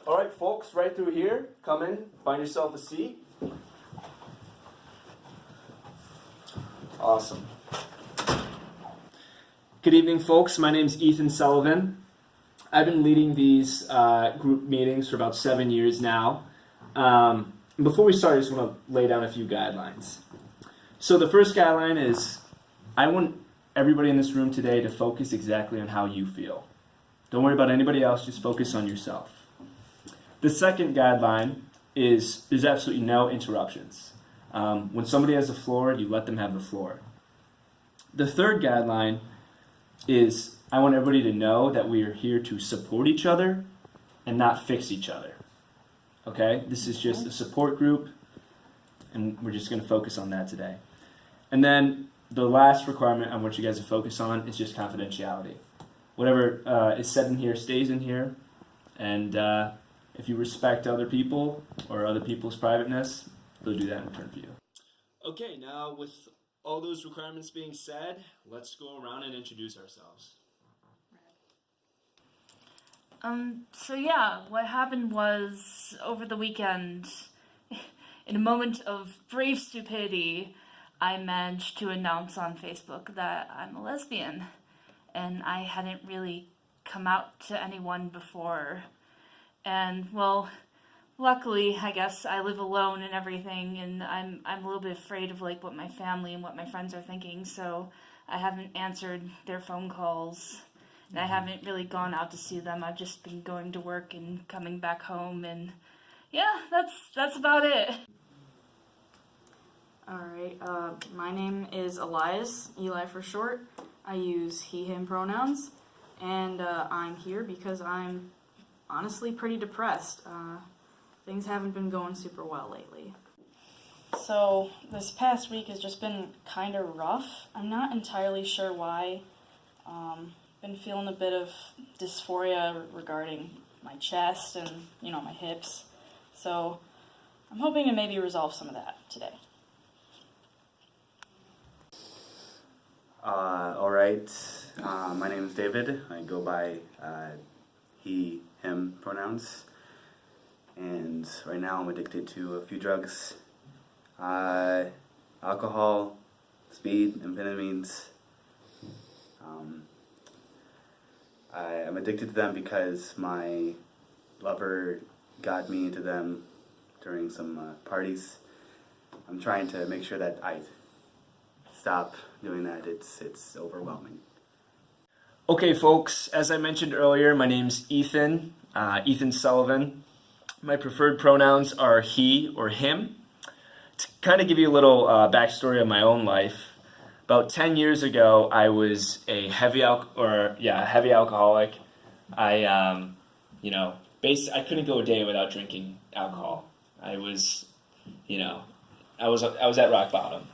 All right, folks, right through here. Come in, find yourself a seat. Awesome. Good evening, folks. My name's Ethan Sullivan. I've been leading these group meetings for about 7 years now. Before we start, I just want to lay down a few guidelines. So the first guideline is, I want everybody in this room today to focus exactly on how you feel. Don't worry about anybody else, just focus on yourself. The second guideline is there's absolutely no interruptions. When somebody has the floor, you let them have the floor. The third guideline is I want everybody to know that we are here to support each other and not fix each other. Okay? This is just a support group, and we're just going to focus on that today. And then the last requirement I want you guys to focus on is just confidentiality. Whatever is said in here stays in here, and if you respect other people or other people's privateness, they'll do that in return for you. Okay, now with all those requirements being said, let's go around and introduce ourselves. What happened was, over the weekend, in a moment of brave stupidity, I managed to announce on Facebook that I'm a lesbian, and I hadn't really come out to anyone before. And, well, luckily, I guess, I live alone and everything, and I'm a little bit afraid of, what my family and what my friends are thinking, so I haven't answered their phone calls. And I haven't really gone out to see them. I've just been going to work and coming back home, and yeah, that's about it. Alright, my name is Elias, Eli for short. I use he, him pronouns, and I'm here because I'm honestly pretty depressed. Things haven't been going super well lately. So, this past week has just been kind of rough. I'm not entirely sure why. Been feeling a bit of dysphoria regarding my chest and, my hips. So, I'm hoping to maybe resolve some of that today. Alright, my name is David. I go by he, him pronouns. And right now I'm addicted to a few drugs. Alcohol, speed, amphetamines. I'm addicted to them because my lover got me into them during some parties. I'm trying to make sure that I stop doing that. It's overwhelming. Okay, folks, as I mentioned earlier, my name's Ethan, Ethan Sullivan. My preferred pronouns are he or him. To kind of give you a little backstory of my own life, about 10 years ago, I was a heavy alcoholic. I couldn't go a day without drinking alcohol. I was at rock bottom.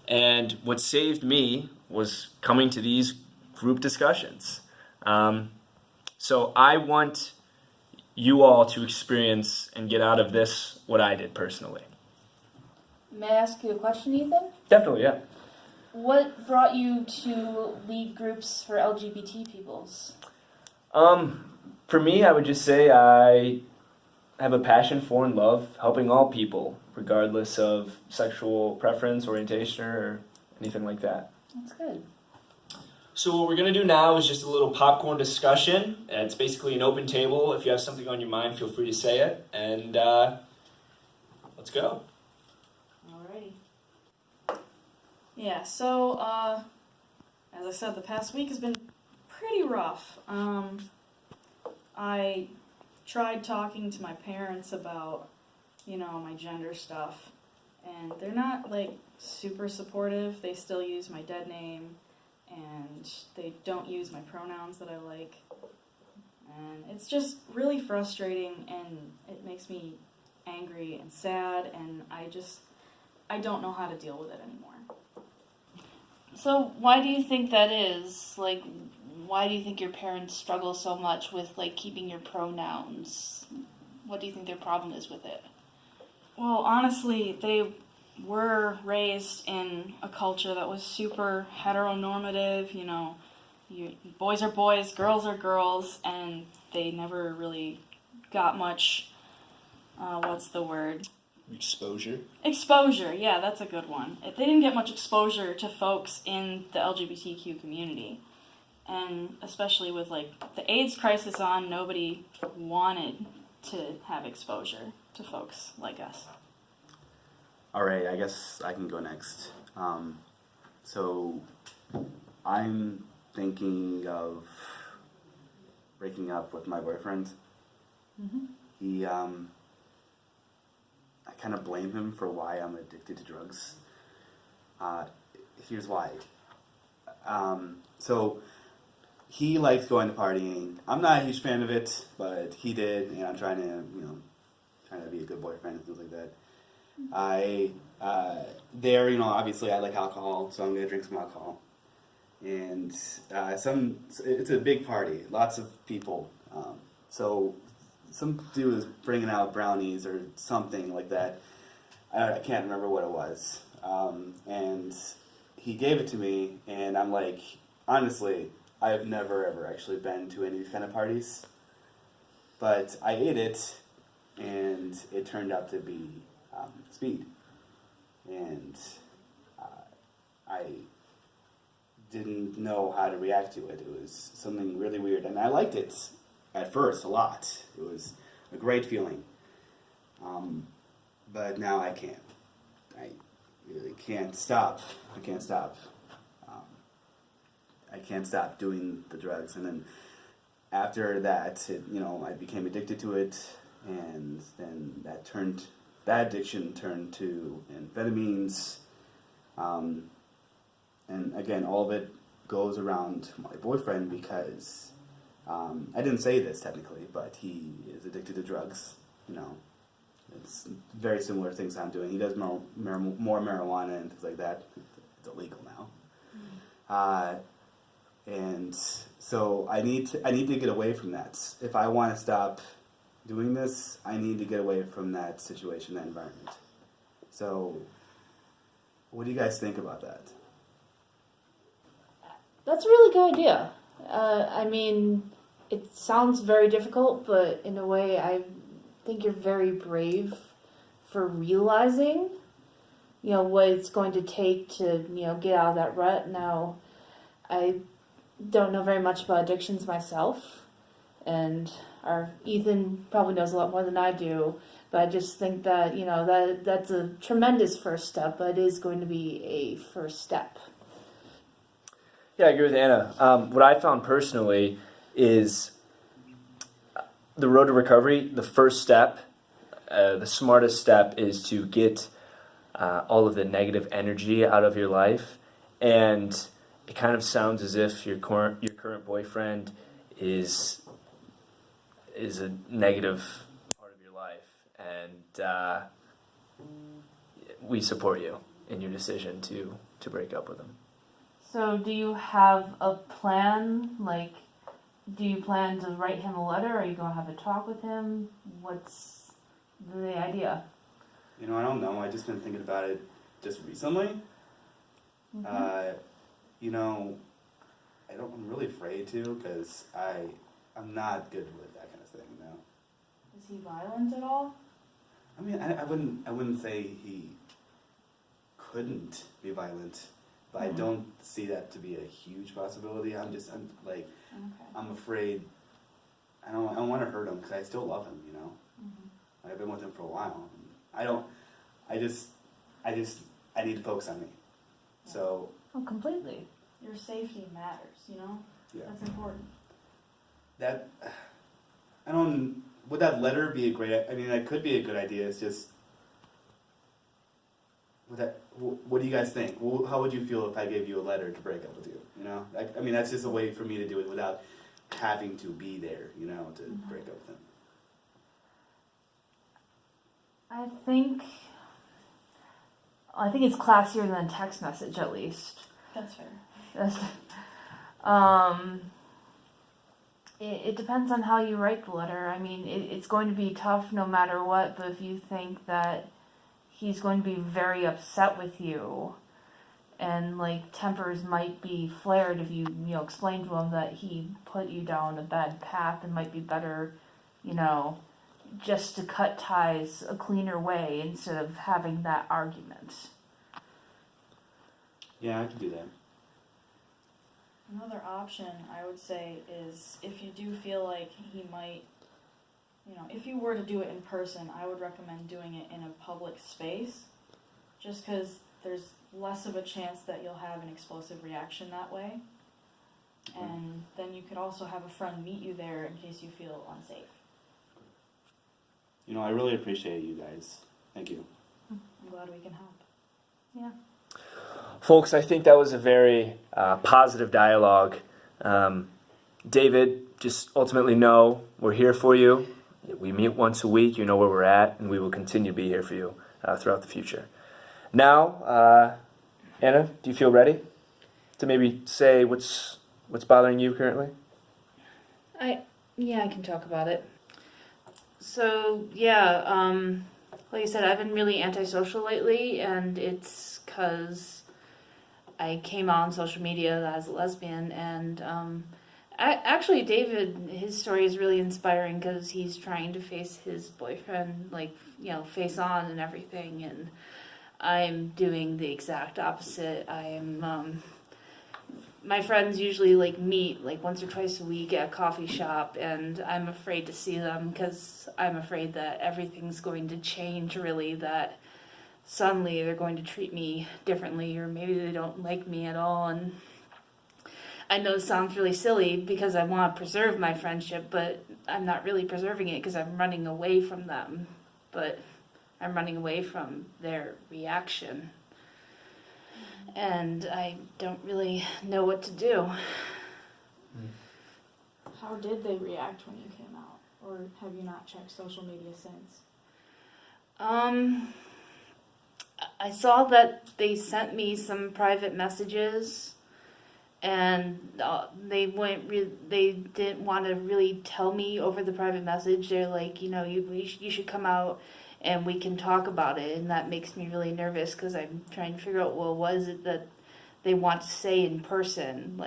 And what saved me was coming to these group discussions. So I want you all to experience and get out of this what I did personally. May I ask you a question, Ethan? Definitely, yeah. What brought you to lead groups for LGBT peoples? For me, I would just say I have a passion for and love helping all people, regardless of sexual preference, orientation, or anything like that. That's good. So what we're going to do now is just a little popcorn discussion. It's basically an open table. If you have something on your mind, feel free to say it. And let's go. Alrighty. Yeah, so, as I said, the past week has been pretty rough. I tried talking to my parents about, my gender stuff, and they're not, super supportive. They still use my dead name, and they don't use my pronouns that I like, and it's just really frustrating, and it makes me angry and sad, and I don't know how to deal with it anymore. So why do you think that is? Why do you think your parents struggle so much with, keeping your pronouns? What do you think their problem is with it? Well, honestly, they were raised in a culture that was super heteronormative, boys are boys, girls are girls, and they never really got much, what's the word? Exposure. Exposure, yeah, that's a good one. They didn't get much exposure to folks in the LGBTQ community. And especially with like the AIDS crisis on, nobody wanted to have exposure to folks like us. All right, I guess I can go next. So I'm thinking of breaking up with my boyfriend. Mm-hmm. He, I kind of blame him for why I'm addicted to drugs. Here's why. So he likes going to partying. I'm not a huge fan of it, but he did, and I'm trying to be a good boyfriend and things like that. Obviously I like alcohol, so I'm gonna drink some alcohol. And it's a big party, lots of people. So some dude was bringing out brownies or something like that. I can't remember what it was. And he gave it to me, and I'm like, honestly, I've never ever actually been to any of these kind of parties. But I ate it, and it turned out to be speed. And I didn't know how to react to it. It was something really weird, and I liked it at first a lot. It was a great feeling. But now I can't. I really can't stop. I can't stop. I can't stop doing the drugs. And then after that, I became addicted to it, and then that addiction turned to amphetamines. And again, all of it goes around my boyfriend because I didn't say this technically, but he is addicted to drugs. It's very similar things I'm doing. He does more marijuana and things like that. It's illegal now. And so I need to get away from that. If I want to stop doing this, I need to get away from that situation, that environment. So, what do you guys think about that? That's a really good idea. I mean, it sounds very difficult, but in a way, I think you're very brave for realizing, what it's going to take to, get out of that rut. Now, I don't know very much about addictions myself, and Ethan probably knows a lot more than I do, but I just think that, that's a tremendous first step, but it is going to be a first step. Yeah, I agree with Anna. What I found personally is the road to recovery, the first step, the smartest step is to get all of the negative energy out of your life. And it kind of sounds as if your current boyfriend is a negative part of your life. And we support you in your decision to break up with him. So do you have a plan? Like, do you plan to write him a letter? Are you going to have a talk with him? What's the idea? I don't know. I've just been thinking about it just recently. Mm-hmm. I'm really afraid to because I'm not good with that kind of thing, Is he violent at all? I mean, I wouldn't say he couldn't be violent, but I don't see that to be a huge possibility. I'm Okay. I'm afraid. I don't want to hurt him because I still love him. Mm-hmm. I've been with him for a while. I need to focus on me. So. Oh, completely. Your safety matters, Yeah. That's important. Would that letter be a great? I mean, that could be a good idea. It's just. What do you guys think? How would you feel if I gave you a letter to break up with you? That's just a way for me to do it without having to be there, to break up with him. I think it's classier than a text message, at least. That's fair. It depends on how you write the letter. I mean, it's going to be tough no matter what, but if you think that he's going to be very upset with you, and, tempers might be flared if you explain to him that he put you down a bad path and might be better, just to cut ties a cleaner way instead of having that argument. Yeah, I can do that. Another option I would say is if you do feel like he might, if you were to do it in person, I would recommend doing it in a public space, just because there's less of a chance that you'll have an explosive reaction that way. And then you could also have a friend meet you there in case you feel unsafe. I really appreciate you guys. Thank you. I'm glad we can help. Yeah. Folks, I think that was a very positive dialogue. David, just ultimately know we're here for you. We meet once a week. You know where we're at, and we will continue to be here for you throughout the future. Now, Anna, do you feel ready to maybe say what's bothering you currently? Yeah, I can talk about it. So, yeah, like I said, I've been really antisocial lately, and it's because I came on social media as a lesbian, and actually David, his story is really inspiring because he's trying to face his boyfriend, face on and everything, and I'm doing the exact opposite. I am, my friends usually meet once or twice a week at a coffee shop, and I'm afraid to see them because I'm afraid that everything's going to change, really, that suddenly they're going to treat me differently, or maybe they don't like me at all. And I know it sounds really silly because I want to preserve my friendship, but I'm not really preserving it because I'm running away from them, but I'm running away from their reaction. And I don't really know what to do. How did they react when you came out? Or have you not checked social media since? I saw that they sent me some private messages, and they didn't want to really tell me over the private message. They're like, you should come out and we can talk about it, and that makes me really nervous because I'm trying to figure out, well, what is it that they want to say in person?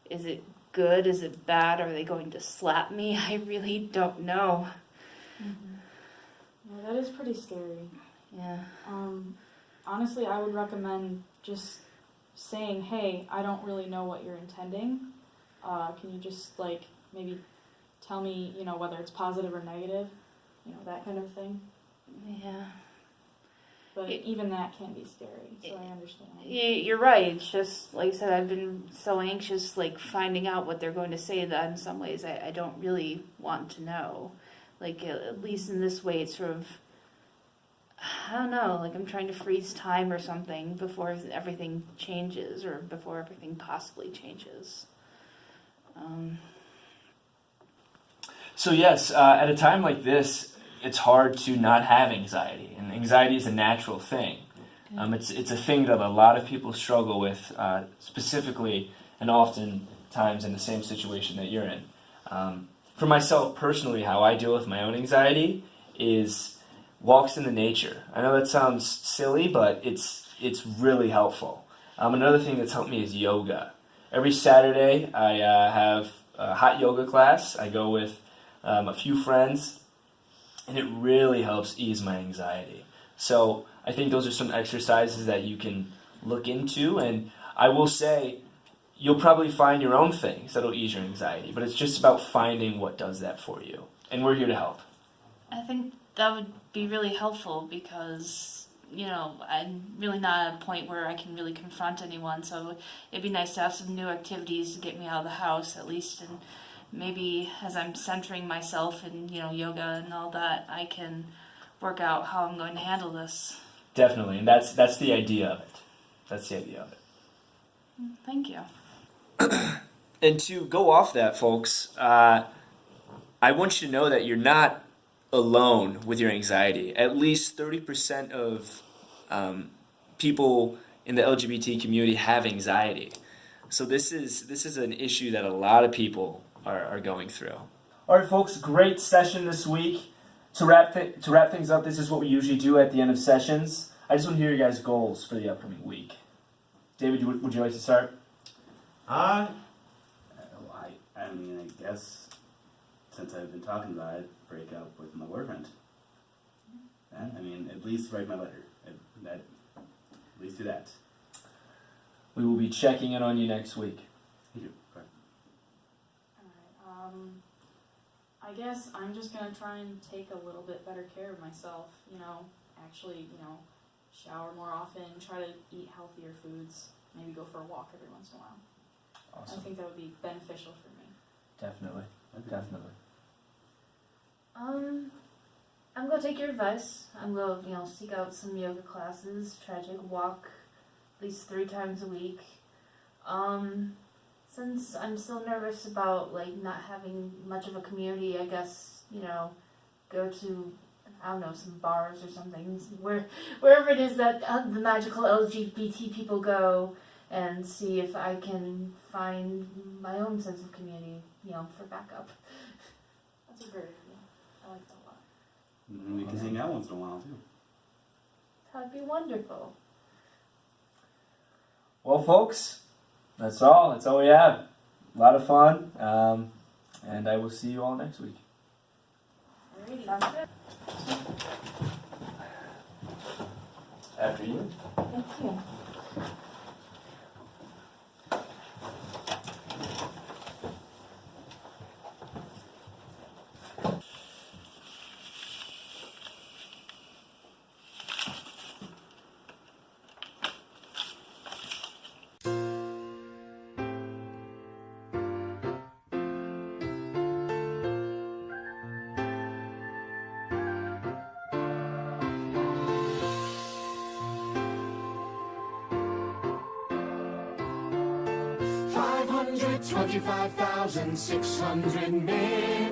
Is it good? Is it bad? Are they going to slap me? I really don't know. Yeah, that is pretty scary. Yeah. Honestly, I would recommend just saying, hey, I don't really know what you're intending. Can you just, maybe tell me, whether it's positive or negative? That kind of thing. Yeah. But even that can be scary, so I understand. You're right. It's just, like I said, I've been so anxious, finding out what they're going to say, that in some ways I don't really want to know. At least in this way, it's sort of, I don't know, I'm trying to freeze time or something before everything changes, or before everything possibly changes. So yes, at a time like this, it's hard to not have anxiety, and anxiety is a natural thing. It's a thing that a lot of people struggle with, specifically and often times in the same situation that you're in. For myself personally, how I deal with my own anxiety is walks in the nature. I know that sounds silly, but it's really helpful. Another thing that's helped me is yoga. Every Saturday, I have a hot yoga class. I go with a few friends, and it really helps ease my anxiety. So I think those are some exercises that you can look into, and I will say you'll probably find your own things that'll ease your anxiety, but it's just about finding what does that for you, and we're here to help. I think that would be really helpful because, I'm really not at a point where I can really confront anyone, so it'd be nice to have some new activities to get me out of the house, at least, and maybe as I'm centering myself in, yoga and all that, I can work out how I'm going to handle this. Definitely, and that's the idea of it. That's the idea of it. Thank you. And to go off that, folks, I want you to know that you're not alone with your anxiety. At least 30% of people in the LGBT community have anxiety. So this is an issue that a lot of people are going through. All right, folks, great session this week. To wrap things up, this is what we usually do at the end of sessions. I just want to hear your guys' goals for the upcoming week. David, would you like to start? I guess since I've been talking about it, break up with my boyfriend. And, I mean, at least write my letter. At least do that. We will be checking in on you next week. Thank you. Bye. Alright, I guess I'm just gonna try and take a little bit better care of myself, actually, shower more often, try to eat healthier foods, maybe go for a walk every once in a while. Awesome. I think that would be beneficial for me. Definitely. Okay. Definitely. I'm gonna take your advice. I'm gonna, seek out some yoga classes, try to take a walk at least 3 times a week. Since I'm still nervous about not having much of a community, I guess, go to, I don't know, some bars or something, wherever it is that the magical LGBT people go, and see if I can find my own sense of community, for backup. That's a great idea. I like that a lot. We can hang out once in a while, too. That'd be wonderful. Well, folks, that's all. That's all we have. A lot of fun. And I will see you all next week. Alrighty. Sounds good. After you. Thank you. $525,600 million.